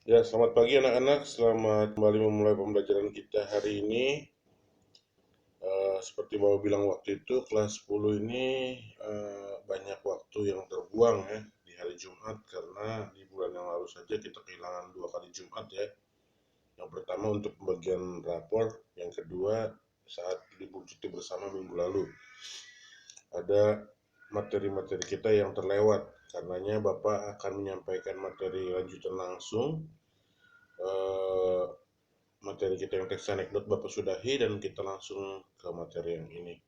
Ya, selamat pagi anak-anak. Selamat kembali memulai pembelajaran kita hari ini. Seperti Bapak bilang waktu itu, kelas 10 ini banyak waktu yang terbuang ya di hari Jumat karena di bulan yang lalu saja kita kehilangan 2 kali Jumat ya. Yang pertama untuk pembagian rapor, yang kedua saat libur cuti bersama minggu lalu. Ada materi-materi kita yang terlewat. Karenanya Bapak akan menyampaikan materi lanjutan langsung. Eh, Materi kita yang teks anekdot Bapak sudahi dan kita langsung ke materi yang ini.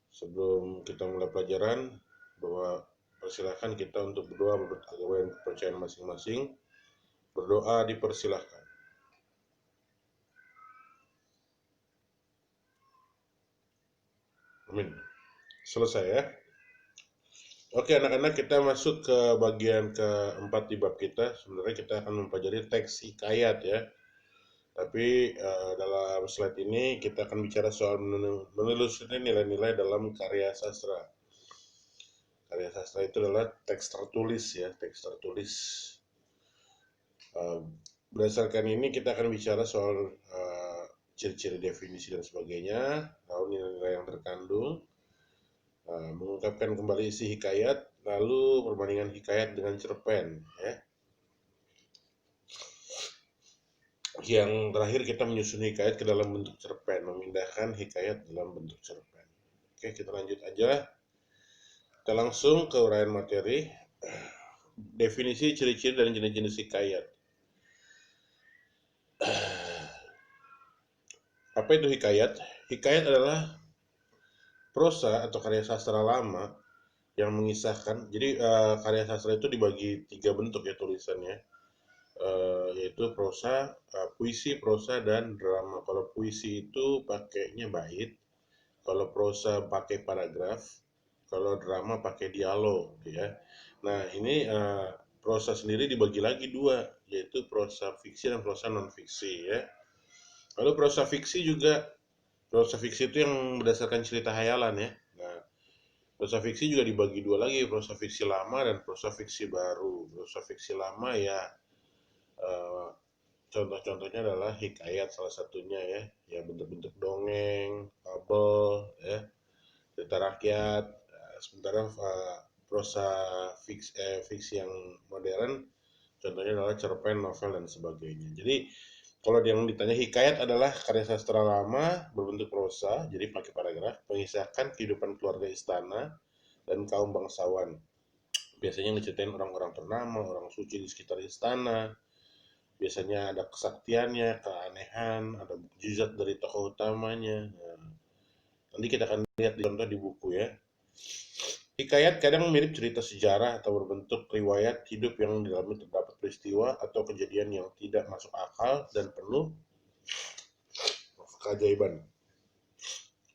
Sebelum kita mulai pelajaran, bahwa persilahkan kita untuk berdoa menurut agama dan kepercayaan masing-masing. Berdoa dipersilahkan. Amin. Selesai ya. Oke anak-anak, kita masuk ke bagian keempat di bab kita. Sebenarnya kita akan mempelajari teks hikayat ya. Tapi dalam slide ini kita akan bicara soal menelusuri nilai-nilai dalam karya sastra. Karya sastra itu adalah teks tertulis ya, teks tertulis. Berdasarkan ini kita akan bicara soal ciri-ciri definisi dan sebagainya, lalu nilai-nilai yang terkandung, mengungkapkan kembali isi hikayat, lalu perbandingan hikayat dengan cerpen ya. Yang terakhir kita menyusun hikayat ke dalam bentuk cerpen, memindahkan hikayat dalam bentuk cerpen. Oke, kita lanjut aja. Kita langsung ke uraian materi. Definisi, ciri-ciri, dan jenis-jenis hikayat. Apa itu hikayat? Hikayat adalah prosa atau karya sastra lama yang mengisahkan. Jadi karya sastra itu dibagi 3 bentuk ya tulisannya, yaitu prosa, puisi, prosa, dan drama. Kalau puisi itu pakainya bait, kalau prosa pakai paragraf, kalau drama pakai dialog ya. Nah ini prosa sendiri dibagi lagi dua, yaitu prosa fiksi dan prosa non fiksi ya. Lalu prosa fiksi itu yang berdasarkan cerita hayalan ya. Nah, prosa fiksi juga dibagi dua lagi, prosa fiksi lama dan prosa fiksi baru. Prosa fiksi lama ya, eh, contoh-contohnya adalah hikayat salah satunya ya, ya bentuk-bentuk dongeng, fabel, ya, cerita rakyat. Sementara prosa fiksi yang modern, contohnya adalah cerpen, novel, dan sebagainya. Jadi kalau yang ditanya hikayat adalah karya sastra lama berbentuk prosa, jadi pakai paragraf, mengisahkan kehidupan keluarga istana dan kaum bangsawan. Biasanya ngeceritain orang-orang ternama, orang suci di sekitar istana. Biasanya ada kesaktiannya, keanehan, ada mukjizat dari tokoh utamanya. Nah, nanti kita akan lihat di contoh di buku ya. Hikayat kadang mirip cerita sejarah atau berbentuk riwayat hidup yang di dalamnya terdapat peristiwa atau kejadian yang tidak masuk akal dan penuh keajaiban.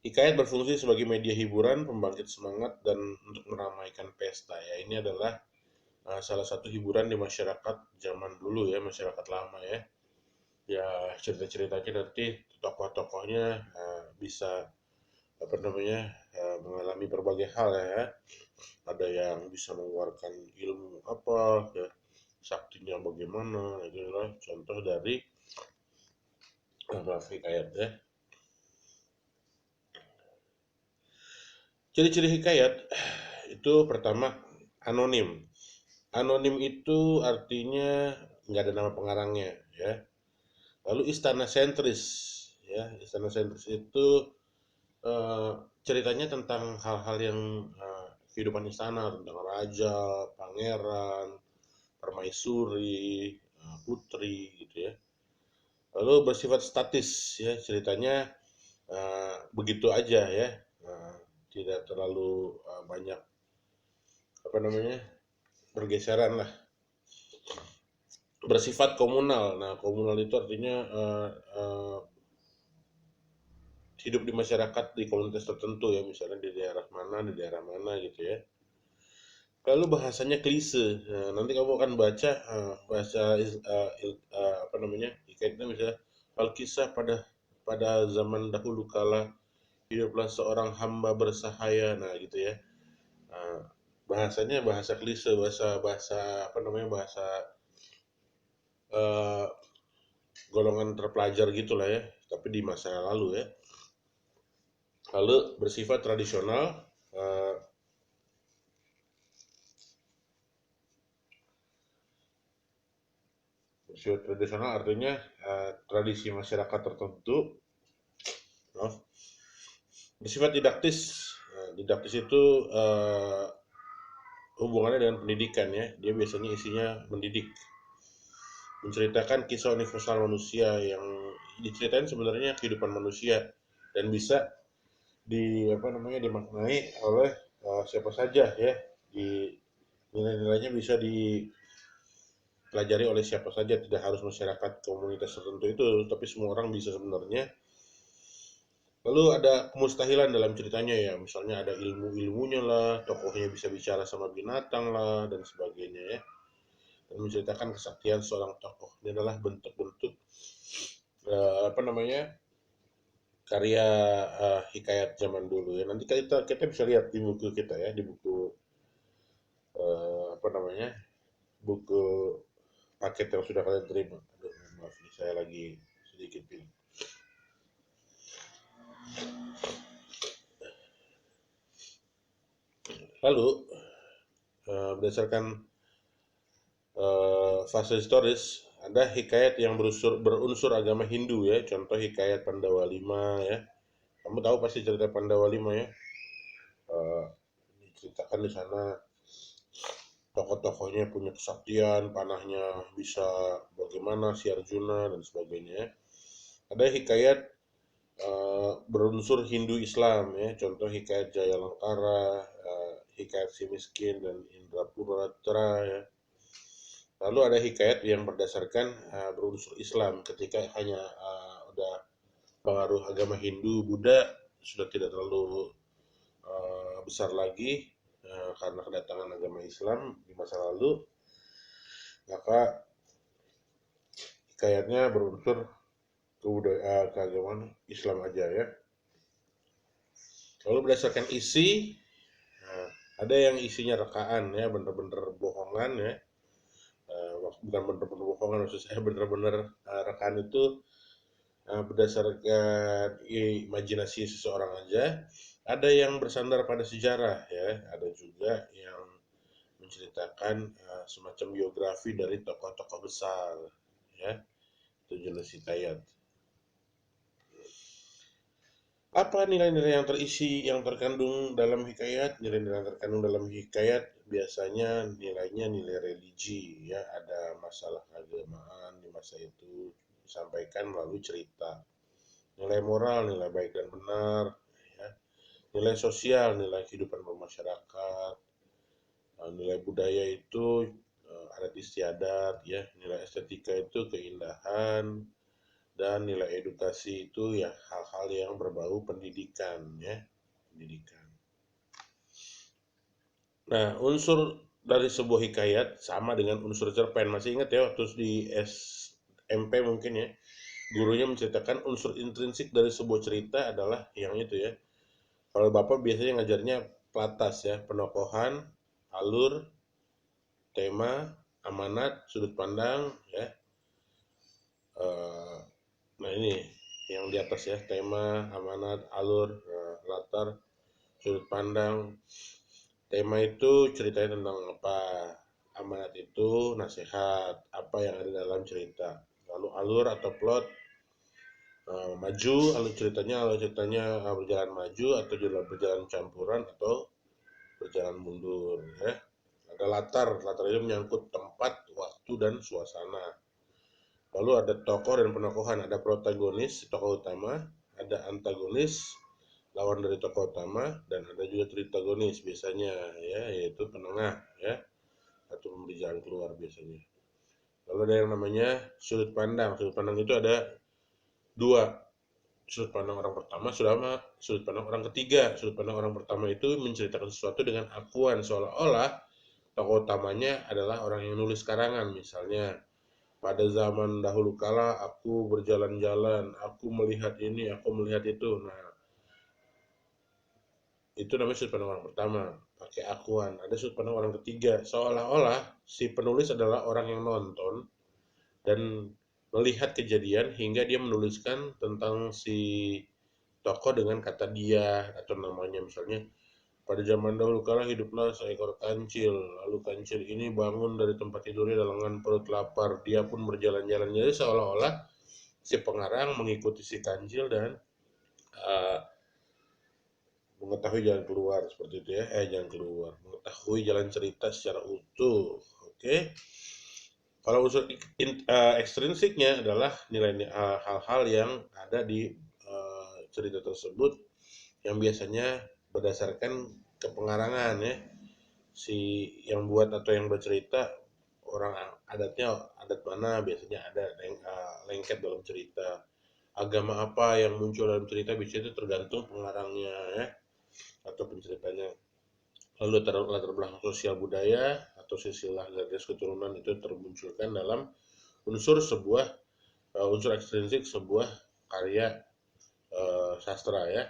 Hikayat berfungsi sebagai media hiburan, pembangkit semangat, dan untuk meramaikan pesta. Ya, ini adalah salah satu hiburan di masyarakat zaman dulu ya, masyarakat lama ya. Ya cerita-ceritanya nanti tokoh-tokohnya bisa apa namanya mengalami berbagai hal ya. Ada yang bisa mengeluarkan ilmu apa ya, saktinya bagaimana. Itu adalah contoh dari hikayat ya. Ciri-ciri hikayat itu pertama anonim. Anonim itu artinya nggak ada nama pengarangnya ya. Lalu istana sentris ya, istana sentris itu eh, ceritanya tentang hal-hal yang kehidupan istana, tentang raja, pangeran, permaisuri, putri gitu ya. Lalu bersifat statis ya, ceritanya begitu aja ya, eh, tidak terlalu banyak apa namanya pergeseran lah. Bersifat komunal. Nah komunal itu artinya hidup di masyarakat di komunitas tertentu ya, misalnya di daerah mana gitu ya. Lalu bahasanya klise. Nah, nanti kamu akan baca bahasa apa namanya hikayatnya, misalnya Alkisah pada zaman dahulu kala hiduplah seorang hamba bersahaya. Nah gitu ya. Nah, bahasanya bahasa klise, bahasa bahasa apa namanya bahasa eh, golongan terpelajar gitulah ya, tapi di masa lalu ya. Lalu bersifat tradisional, eh, bersifat tradisional artinya tradisi masyarakat tertentu, maaf, bersifat didaktis. Didaktis itu hubungannya dengan pendidikan ya, dia biasanya isinya mendidik, menceritakan kisah universal manusia yang diceritain sebenarnya kehidupan manusia dan bisa dimaknai oleh siapa saja ya, di nilai-nilainya bisa dipelajari oleh siapa saja, tidak harus masyarakat komunitas tertentu itu, tapi semua orang bisa sebenarnya. Lalu ada kemustahilan dalam ceritanya ya, misalnya ada ilmu-ilmunya lah, tokohnya bisa bicara sama binatang lah dan sebagainya ya, dan menceritakan kesaktian seorang tokoh. Ini adalah bentuk-bentuk apa namanya, karya hikayat zaman dulu ya. Nanti kita kita bisa lihat di buku kita ya, di buku apa namanya, buku paket yang sudah kalian terima. Aduh, maaf nih, saya lagi sedikit pilih. Lalu berdasarkan fase historis, ada hikayat yang berunsur agama Hindu ya, contoh hikayat Pandawa Lima ya. Kamu tahu pasti cerita Pandawa Lima ya. Eh, Diceritakan di sana tokoh-tokohnya punya kesaktian, panahnya bisa bagaimana si Arjuna dan sebagainya. Ada hikayat berunsur Hindu Islam ya, contoh hikayat Jaya Langkara, hikayat si miskin dan Indrapuratra ya. Lalu ada hikayat yang berdasarkan berunsur Islam, ketika hanya udah pengaruh agama Hindu, Buddha sudah tidak terlalu besar lagi karena kedatangan agama Islam di masa lalu, maka hikayatnya berunsur keagamaan Islam aja ya. Lalu berdasarkan isi, nah, ada yang isinya rekaan ya, bener-bener bohongan ya. Bukan bener-bener bohongan, maksud saya bener-bener rekaan itu berdasarkan imajinasi seseorang aja. Ada yang bersandar pada sejarah ya, ada juga yang menceritakan semacam biografi dari tokoh-tokoh besar ya. Itu jenis hikayat. Apa nilai-nilai yang terkandung dalam hikayat? Nilai-nilai yang terkandung dalam hikayat biasanya nilainya nilai religi ya, ada masalah keagamaan di masa itu disampaikan melalui cerita. Nilai moral, nilai baik dan benar ya. Nilai sosial, nilai kehidupan bermasyarakat. Nilai budaya itu adat istiadat ya. Nilai estetika itu keindahan, dan nilai edukasi itu ya hal-hal yang berbau pendidikan ya, pendidikan. Nah, unsur dari sebuah hikayat sama dengan unsur cerpen. Masih ingat ya waktu di SMP mungkin ya, gurunya menceritakan unsur intrinsik dari sebuah cerita adalah yang itu ya. Kalau Bapak biasanya ngajarnya pelatas ya, penokohan, alur, tema, amanat, sudut pandang ya. Eh, Nah ini yang di atas ya, tema, amanat, alur, latar, sudut pandang. Tema itu ceritanya tentang apa, amanat itu nasihat, apa yang ada dalam cerita. Lalu alur atau plot, maju, alur ceritanya berjalan maju atau berjalan campuran atau berjalan mundur ya. Ada latar itu menyangkut tempat, waktu, dan suasana. Lalu ada tokoh dan penokohan, ada protagonis, tokoh utama, ada antagonis, lawan dari tokoh utama, dan ada juga tritagonis biasanya ya, yaitu penengah ya, atau memberi jalan keluar biasanya. Lalu ada yang namanya sudut pandang. Sudut pandang itu ada dua, sudut pandang orang pertama sama sudut pandang orang ketiga. Sudut pandang orang pertama itu menceritakan sesuatu dengan akuan, seolah-olah tokoh utamanya adalah orang yang nulis karangan. Misalnya, pada zaman dahulu kala aku berjalan-jalan, aku melihat ini, aku melihat itu. Nah, itu namanya sudut pandang orang pertama, pakai akuan. Ada sudut pandang orang ketiga, seolah-olah si penulis adalah orang yang nonton dan melihat kejadian hingga dia menuliskan tentang si tokoh dengan kata dia atau namanya. Misalnya, pada zaman dahulu kala hiduplah seekor kancil, lalu kancil ini bangun dari tempat tidurnya dengan perut lapar, dia pun berjalan-jalan. Jadi seolah-olah si pengarang mengikuti si kancil dan uh, mengetahui jalan keluar seperti itu ya, jalan keluar, mengetahui jalan cerita secara utuh. Oke. Kalau unsur ekstrinsiknya adalah nilai hal-hal yang ada di cerita tersebut yang biasanya berdasarkan kepengarangan ya, si yang buat atau yang bercerita orang adatnya adat mana, biasanya ada lengket dalam cerita, agama apa yang muncul dalam cerita, bisa itu tergantung pengarangnya ya atau penceritanya. Lalu latar belakang sosial budaya atau silsilah garis keturunan itu termunculkan dalam unsur ekstrinsik sebuah karya sastra ya.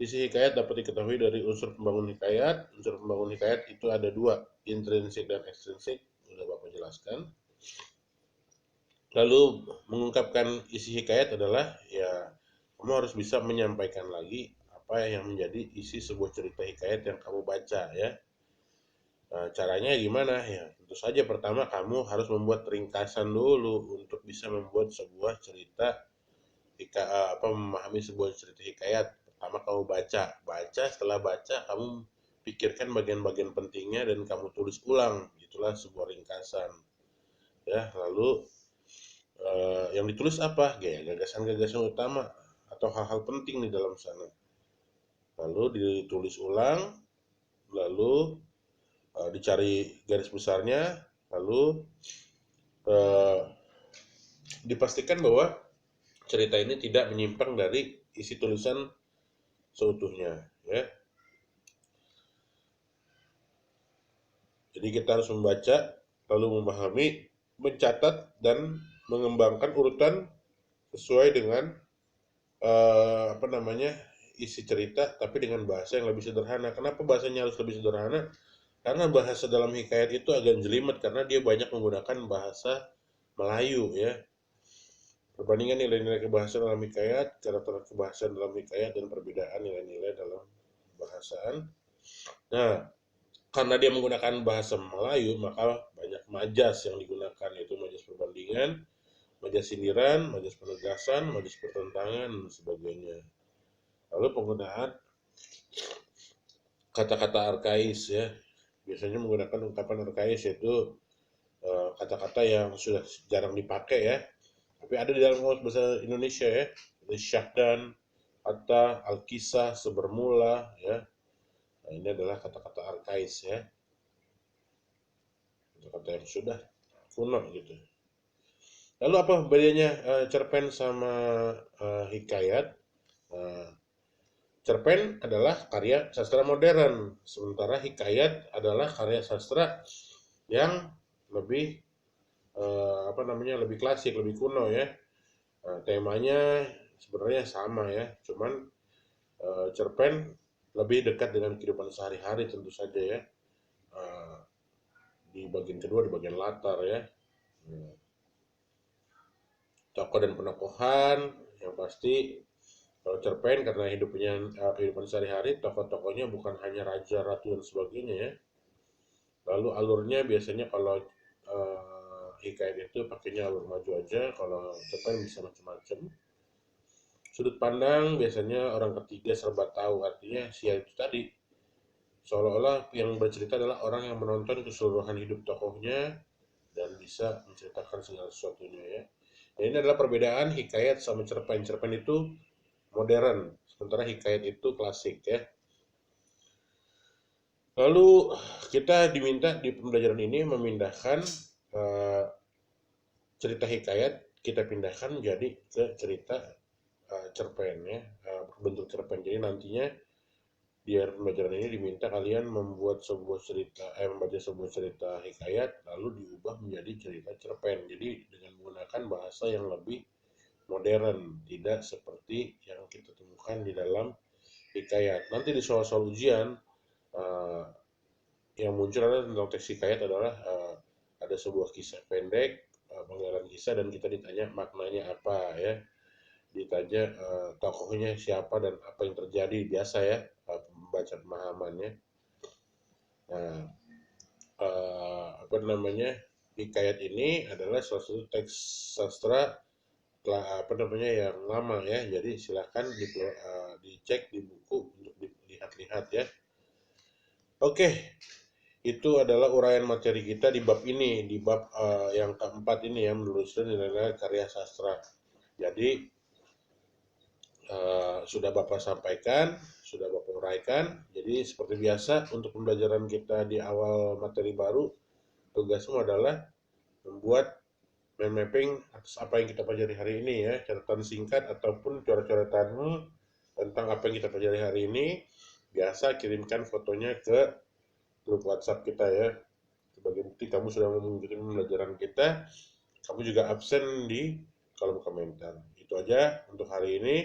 Isi hikayat dapat diketahui dari unsur pembangun hikayat. Unsur pembangun hikayat itu ada dua, intrinsik dan ekstrinsik. Sudah Bapak jelaskan. Lalu mengungkapkan isi hikayat adalah ya kamu harus bisa menyampaikan lagi apa yang menjadi isi sebuah cerita hikayat yang kamu baca ya. Caranya gimana ya? Tentu saja pertama kamu harus membuat ringkasan dulu untuk bisa membuat sebuah cerita memahami sebuah cerita hikayat. Pertama kamu baca, setelah baca kamu pikirkan bagian-bagian pentingnya dan kamu tulis ulang, itulah sebuah ringkasan ya. Lalu yang ditulis apa, gagasan-gagasan utama atau hal-hal penting di dalam sana, lalu ditulis ulang, lalu dicari garis besarnya, lalu dipastikan bahwa cerita ini tidak menyimpang dari isi tulisan seutuhnya ya. Jadi kita harus membaca, lalu memahami, mencatat dan mengembangkan urutan sesuai dengan isi cerita, tapi dengan bahasa yang lebih sederhana. Kenapa bahasanya harus lebih sederhana? Karena bahasa dalam hikayat itu agak jelimet karena dia banyak menggunakan bahasa Melayu ya. Perbandingan nilai-nilai kebahasaan dalam hikayat, karakter kebahasaan dalam hikayat, dan perbedaan nilai-nilai dalam bahasaan. Nah, karena dia menggunakan bahasa Melayu, maka banyak majas yang digunakan, yaitu majas perbandingan, majas sindiran, majas penegasan, majas pertentangan, dan sebagainya. Lalu penggunaan kata-kata arkais ya, biasanya menggunakan ungkapan arkais, yaitu kata-kata yang sudah jarang dipakai ya, tapi ada di dalam kamus bahasa Indonesia ya, seperti syahdan, kata, alkisah, sebermula ya. Nah, ini adalah kata-kata arkais ya, kata-kata yang sudah kuno gitu. Lalu apa bedanya cerpen sama hikayat? Cerpen adalah karya sastra modern, sementara hikayat adalah karya sastra yang lebih lebih klasik, lebih kuno ya. Temanya sebenarnya sama ya, cuman cerpen lebih dekat dengan kehidupan sehari-hari tentu saja ya. Di bagian kedua, di bagian latar ya, tokoh dan penokohan yang pasti. Kalau cerpen karena hidupnya kehidupan sehari-hari, tokoh-tokohnya bukan hanya raja, ratu, dan sebagainya ya. Lalu alurnya biasanya kalau hikayat itu pakainya alur maju aja, kalau cerpen bisa macam-macam. Sudut pandang biasanya orang ketiga serba tahu, artinya itu tadi, seolah-olah yang bercerita adalah orang yang menonton keseluruhan hidup tokohnya dan bisa menceritakan segala sesuatunya ya. Dan ini adalah perbedaan hikayat sama cerpen. Cerpen itu modern, sementara hikayat itu klasik ya. Lalu kita diminta di pembelajaran ini memindahkan cerita hikayat, kita pindahkan menjadi ke cerita cerpen ya, bentuk cerpen. Jadi nantinya di pembelajaran ini diminta kalian membuat membaca sebuah cerita hikayat lalu diubah menjadi cerita cerpen. Jadi dengan menggunakan bahasa yang lebih modern, tidak seperti yang kita temukan di dalam hikayat. Nanti di soal-soal ujian yang muncul adalah tentang teks hikayat adalah ada sebuah kisah pendek, penggalan kisah diperiksa dan kita ditanya maknanya apa ya, ditanya tokohnya siapa dan apa yang terjadi, biasa ya, membaca pemahamannya. Nah, apa namanya, hikayat ini adalah salah satu teks sastra apa namanya yang lama ya, jadi silahkan dicek di buku untuk dilihat-lihat ya. Oke, itu adalah uraian materi kita di bab ini, di bab yang keempat ini ya, menelusuri nilai-nilai karya sastra. Jadi sudah Bapak sampaikan, sudah Bapak uraikan. Jadi seperti biasa untuk pembelajaran kita di awal materi baru, tugasmu adalah membuat mind mapping atas apa yang kita pelajari hari ini ya, catatan singkat ataupun coret-coretanmu tentang apa yang kita pelajari hari ini. Biasa kirimkan fotonya ke grup WhatsApp kita ya. Sebagai bukti kamu sudah mengikuti pembelajaran kita, kamu juga absen di kolom komentar. Itu aja untuk hari ini.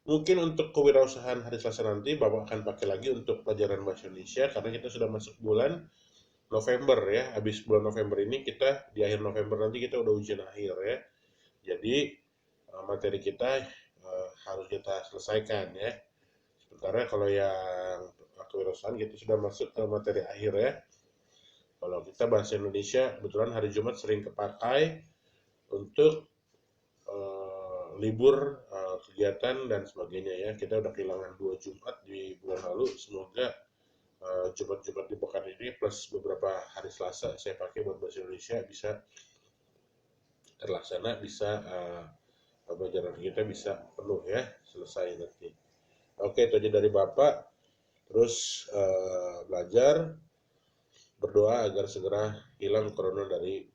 Mungkin untuk kewirausahaan hari Selasa nanti Bapak akan pakai lagi untuk pelajaran bahasa Indonesia karena kita sudah masuk bulan November ya. Habis bulan November ini kita di akhir November nanti kita udah ujian akhir ya. Jadi materi kita harus kita selesaikan ya. Sementara kalau yang kewirausahaan kita sudah masuk ke materi akhir ya. Kalau kita bahasa Indonesia kebetulan hari Jumat sering kepakai untuk libur kegiatan dan sebagainya ya. Kita udah kehilangan 2 Jumat di bulan lalu. Semoga Jumat-Jumat di pekan ini plus beberapa hari Selasa saya pakai buat bahasa Indonesia bisa terlaksana, bisa pembelajaran kita bisa penuh ya, selesai nanti. Oke, itu aja dari Bapak. Terus belajar, berdoa agar segera hilang corona dari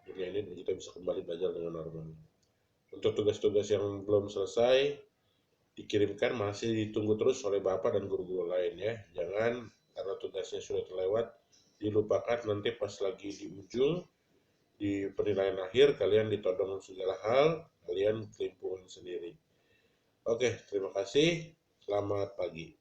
dunia ini dan kita bisa kembali belajar dengan normal. Untuk tugas-tugas yang belum selesai dikirimkan, masih ditunggu terus oleh Bapak dan guru-guru lain ya. Jangan karena tugasnya sudah terlewat dilupakan, nanti pas lagi di ujung di penilaian akhir kalian ditodong segala hal, kalian kelimpungan sendiri. Oke, terima kasih. Selamat pagi.